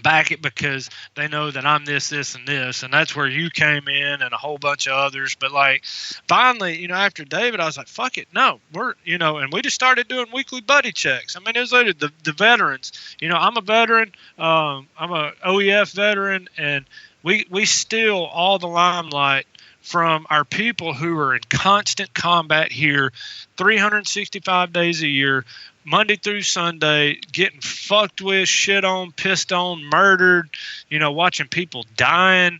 back it, because they know that I'm this, and this. And that's where you came in, and a whole bunch of others. But, like, finally, after David, I was like, fuck it. No, we're, and we just started doing weekly buddy checks. I mean, it was like the veterans. I'm a veteran. I'm a OEF veteran, and we steal all the limelight from our people who are in constant combat here 365 days a year, Monday through Sunday, getting fucked with, shit on, pissed on, murdered, watching people dying.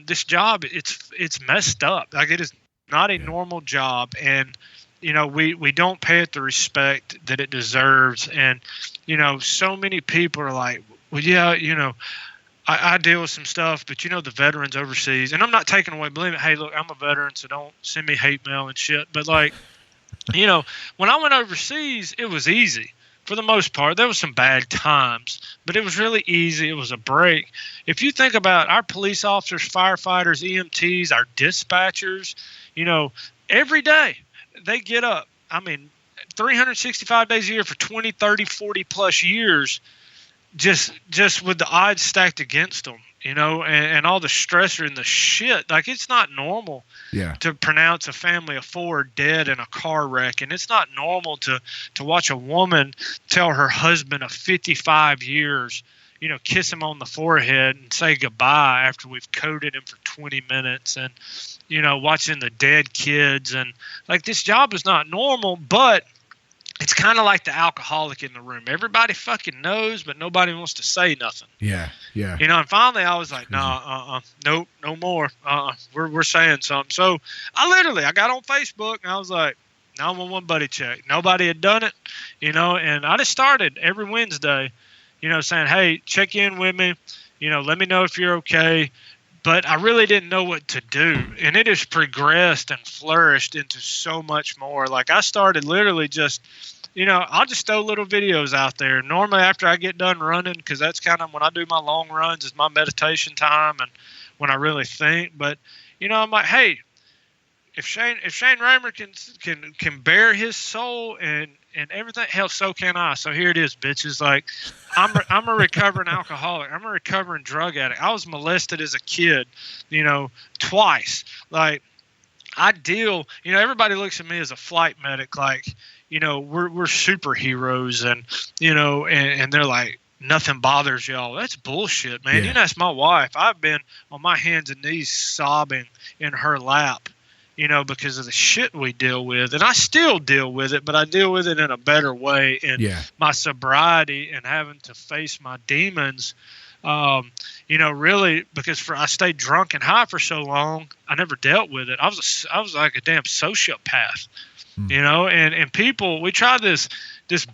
This job, it's messed up. Like, it is not a normal job. And, we don't pay it the respect that it deserves. And, so many people are like, well, yeah, I deal with some stuff, but the veterans overseas, and I'm not taking away, believe it. Hey, look, I'm a veteran, so don't send me hate mail and shit. But, like, when I went overseas, it was easy for the most part. There was some bad times, but it was really easy. It was a break. If you think about our police officers, firefighters, EMTs, our dispatchers, every day they get up. I mean, 365 days a year for 20, 30, 40 plus years, just with the odds stacked against them, and all the stressor and the shit. Like, it's not normal to pronounce a family of 4 dead in a car wreck. And it's not normal to watch a woman tell her husband of 55 years, kiss him on the forehead and say goodbye after we've coded him for 20 minutes. And, watching the dead kids. And, like, this job is not normal, but it's kind of like the alcoholic in the room. Everybody fucking knows, but nobody wants to say nothing. Yeah. And finally I was like, nope, no more. We're saying something. So I got on Facebook, and I was like, 911 buddy check. Nobody had done it, and I just started every Wednesday, saying, hey, check in with me, let me know if you're okay. But I really didn't know what to do. And it has progressed and flourished into so much more. Like, I started literally just, I'll just throw little videos out there. Normally after I get done running, because that's kind of when I do my long runs, is my meditation time and when I really think. But, I'm like, hey, if Shane Raymer can bear his soul and everything, hell, so can I. So here it is, bitches. Like, I'm a recovering alcoholic. I'm a recovering drug addict. I was molested as a kid, twice. Like, I deal, everybody looks at me as a flight medic. Like, we're superheroes, and, and they're like, nothing bothers y'all. That's bullshit, man. Yeah. You ask my wife. I've been on my hands and knees sobbing in her lap, because of the shit we deal with. And I still deal with it, but I deal with it in a better way. And my sobriety and having to face my demons, Really, because I stayed drunk and high for so long, I never dealt with it. I was like a damn sociopath, and people, we try this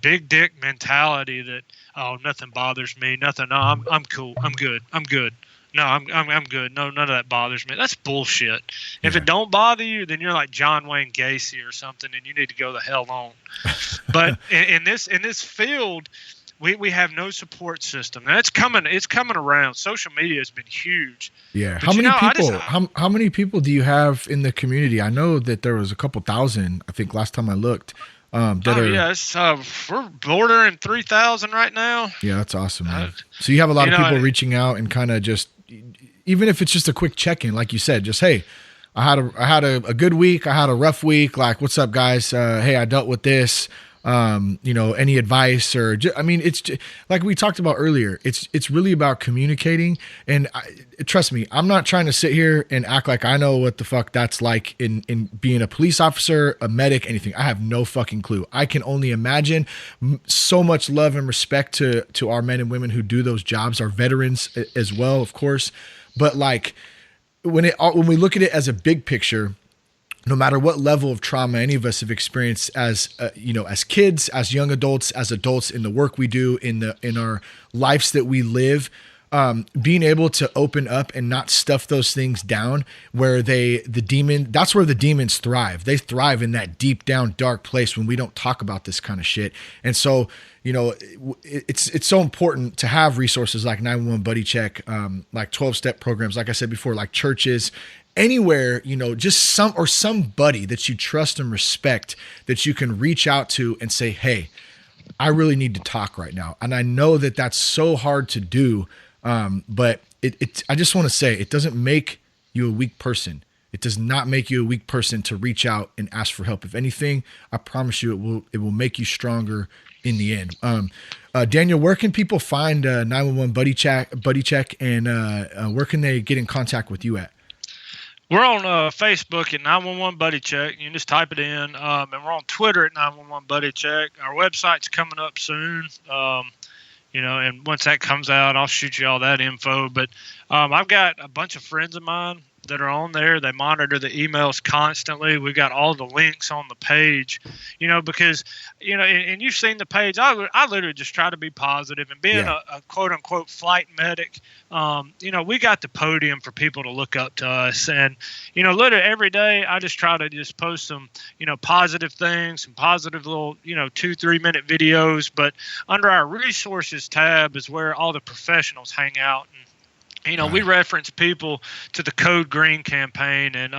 big dick mentality that, oh, nothing bothers me, nothing. No, I'm cool. I'm good. No, I'm good. No, none of that bothers me. That's bullshit. If it don't bother you, then you're like John Wayne Gacy or something, and you need to go the hell on. But in this field, we have no support system. And it's coming around. Social media has been huge. Yeah. But how many people do you have in the community? I know that there was a couple thousand, I think last time I looked. We're bordering 3,000 right now. Yeah, that's awesome, man. So you have a lot of people reaching out and kind of just, even if it's just a quick check-in, like you said, just, hey, I had a good week. I had a rough week. Like, what's up, guys? Hey, I dealt with this. Any advice or it's just, like we talked about earlier, it's really about communicating. And trust me, I'm not trying to sit here and act like I know what the fuck that's like in being a police officer, a medic, anything. I have no fucking clue. I can only imagine. So much love and respect to our men and women who do those jobs, our veterans as well, of course. But like when we look at it as a big picture, no matter what level of trauma any of us have experienced as kids, as young adults, as adults, in the work we do, in our lives that we live, being able to open up and not stuff those things down where that's where the demons thrive. They thrive in that deep down dark place when we don't talk about this kind of shit. And so, it's so important to have resources like 911 Buddy Check, like 12-step programs, like I said before, like churches, anywhere, just somebody that you trust and respect that you can reach out to and say, hey, I really need to talk right now. And I know that that's so hard to do. But I just want to say, it doesn't make you a weak person. It does not make you a weak person to reach out and ask for help. If anything, I promise you it will make you stronger in the end. Daniel, where can people find 911 Buddy Check, and where can they get in contact with you at? We're on Facebook at 911 Buddy Check. You can just type it in. And we're on Twitter at 911 Buddy Check. Our website's coming up soon. And once that comes out, I'll shoot you all that info. But I've got a bunch of friends of mine that are on there. They monitor the emails constantly. We've got all the links on the page, because, and you've seen the page. I literally just try to be positive, and being a quote unquote flight medic, we got the podium for people to look up to us. And, literally every day I just try to just post some, positive things, some positive little, 2-3 minute videos. But under our resources tab is where all the professionals hang out. And we reference people to the Code Green campaign, and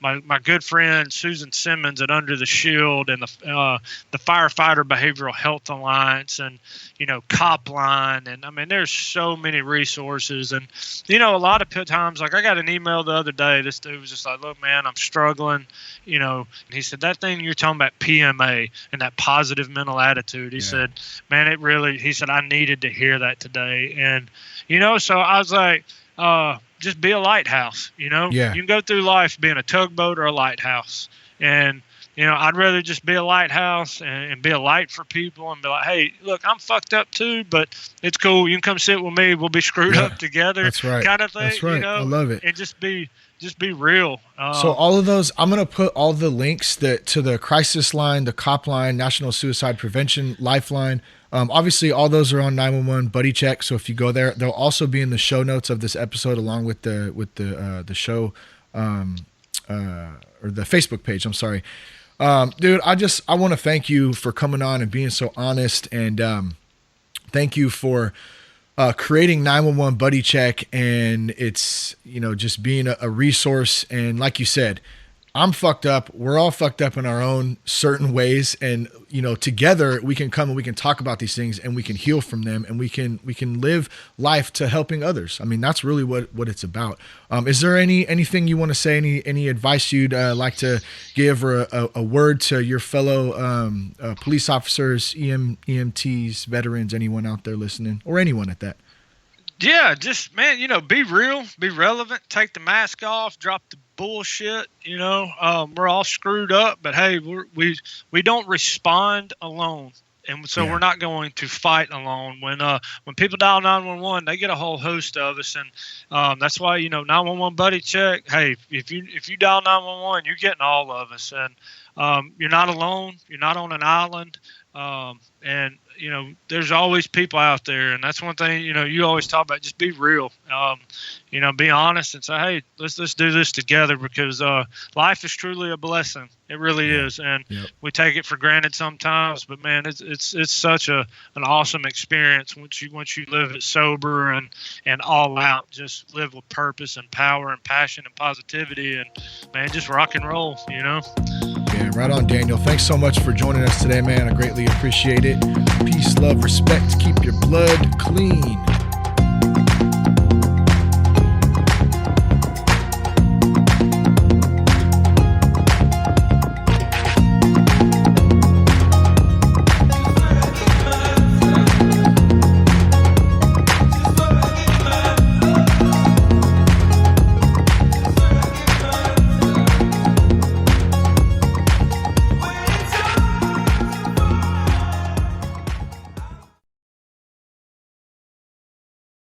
my good friend Susan Simmons at Under the Shield, and the Firefighter Behavioral Health Alliance, and Copline, and there's so many resources. And a lot of times, like I got an email the other day. This dude was just like, "Look, man, I'm struggling." And he said, "That thing you're talking about, PMA, and that positive mental attitude." He said, "Man, he said I needed to hear that today." And so I was like, just be a lighthouse, You can go through life being a tugboat or a lighthouse. And, I'd rather just be a lighthouse and be a light for people and be like, hey, look, I'm fucked up too, but it's cool. You can come sit with me. We'll be screwed up together. That's right. Kind of thing. That's right. I love it. And just be real. So all of those, I'm going to put all the links to the crisis line, the cop line, National Suicide Prevention Lifeline. Obviously, all those are on 911 Buddy Check. So if you go there, they'll also be in the show notes of this episode, along with the show or the Facebook page. I'm sorry, dude. I want to thank you for coming on and being so honest, and thank you for creating 911 Buddy Check, and it's just being a resource. And like you said, I'm fucked up. We're all fucked up in our own certain ways. And, together we can come and we can talk about these things, and we can heal from them, and we can live life to helping others. I mean, that's really what it's about. Is there anything you want to say, any advice you'd like to give, or a word to your fellow police officers, EMTs, veterans, anyone out there listening, or anyone at that? Yeah, just, man, be real, be relevant, take the mask off, drop the bullshit. We're all screwed up, but hey, we don't respond alone. And so we're not going to fight alone. When people dial 911, they get a whole host of us, and that's why 911 buddy check. Hey, if you dial 911, you're getting all of us, and you're not alone. You're not on an island, and there's always people out there, and that's one thing you always talk about. Just be real, be honest, and say, hey, let's do this together, because life is truly a blessing. It really is, and we take it for granted sometimes. But man, it's such an awesome experience once you live it sober and all out. Just live with purpose and power and passion and positivity, and man, just rock and roll. Yeah, right on, Daniel. Thanks so much for joining us today, man. I greatly appreciate it. Peace, love, respect. Keep your blood clean.